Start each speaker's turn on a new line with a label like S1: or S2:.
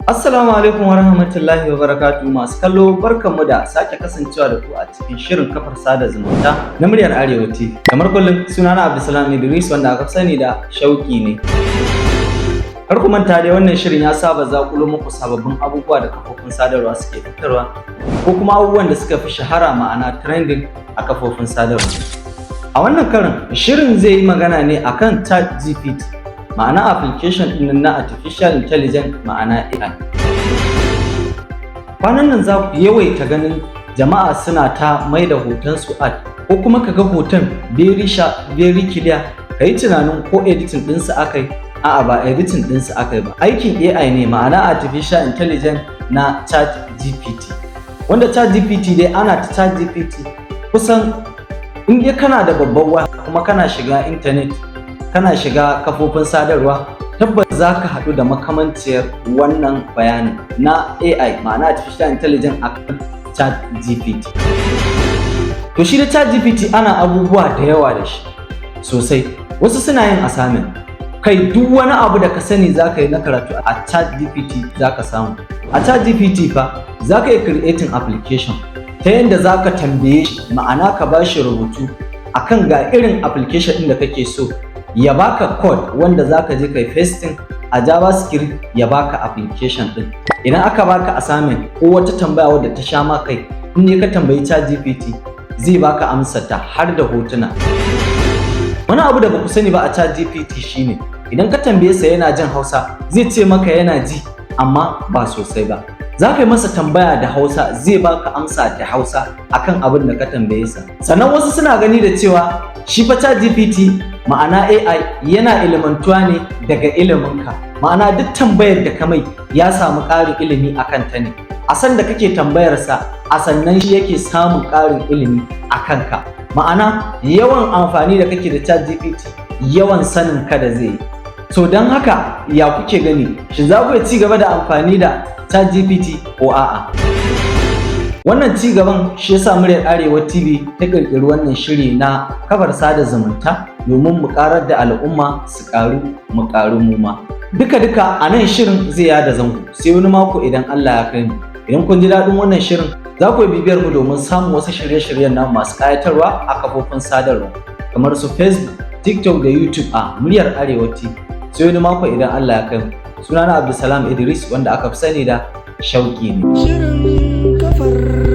S1: Assalamu alaikum wa rahmatullahi wa barakatuh masu kallo barkanmu da sake kasancewa da ku a cikin shirin kafar sada zumunta na muryar Arewa TV. Kamar kullum sunana Abdulsalam Idris wanda aka sani da Shauki ne. Kar ku manta dai wannan shirin ya saba zakulo muku sababbin abubuwa da kafofin sadarwa suke fitarwa ko kuma abubuwan da suka fi shahara ma'ana trending a kafofin sadarwa. A wannan karin shirin zai yi magana ne akan ChatGPT. Ma'ana application ɗin na artificial intelligence ma'ana AI. Kwanan nan za ku yawaita ganin jama'a suna ta mai da hotonsu art ko kuma ka ga hoton very sharp, very clear, ka yi tunanin ko editing ɗinsu aka yi, a'a ba editing ɗinsu aka yi ba. Aikin AI ne ma'ana artificial intelligence na ChatGPT. Wanda ChatGPT dai ana ta ChatGPT kusan in dai kana da babban waya kuma kana shiga internet kana shiga kafofin sadarwa tabbas za ka haɗu da makamanciyar wannan bayanin na AI ma'ana artificial intelligence a kan ChatGPT. To shi da ChatGPT ana abubuwa da yawa da shi sosai. Wasu suna yin assignment. Kai duk wani abu da ka sani za ka yi na karatu a ChatGPT za ka samu. A ChatGPT fa za ka yi creating application ta yadda za ka tambaye shi ma'ana ka ba shi rubutu akan ga irin application ɗin da kake so. Ya baka code wanda zaka je kai pasting a JavaScript ya baka application din. Idan aka baka assignment ko wata tambaya wadda ta sha ma kai, in ne ka tambayi ChatGPT zai baka amsar ta har da hotuna. Wani abu da baku sani ba a ChatGPT shine idan ka tambaye sa yana jin Hausa zai ce maka yana ji amma ba sosai ba. Za ka yi masa tambaya da Hausa zai baka amsa da Hausa akan abin da ka tambaye sa. Sannan wasu suna gani da cewa shi fa ChatGPT ma'ana AI yana ilimantuwa ne daga iliminka. Ma'ana duk tambayar da ka mai ya samu ƙarin ilimi akan ta ne. A san da kake tambayar sa a sannan shi yake samun ƙarin ilimi a kanka. Ma'ana yawan amfani da kake da ChatGPT yawan sanin ka da zai yi. So don haka ya kuke gani shin za ku ci gaba da amfani da ChatGPT ko a'a? Wannan ci gaban shi yasa muryar Arewa TV ta ƙirƙiri wannan shiri na kafar sada zumunta domin mu ƙarar da al'umma su ƙaru mu ƙaru mu ma. Duka a nan shirin zai yada zango sai wani mako idan Allah ya kai mu. Idan kun ji daɗin wannan shirin za ku bibiyar mu domin samun wasu shirye-shiryen nan masu ƙayatarwa a kafofin sadarwa kamar su Facebook, TikTok da YouTube a muryar Arewa TV. Sai wani mako idan Allah ya kai mu. Sunana Abdulsalam Idris wanda aka fi sani da Shauki ne. Shirin kafar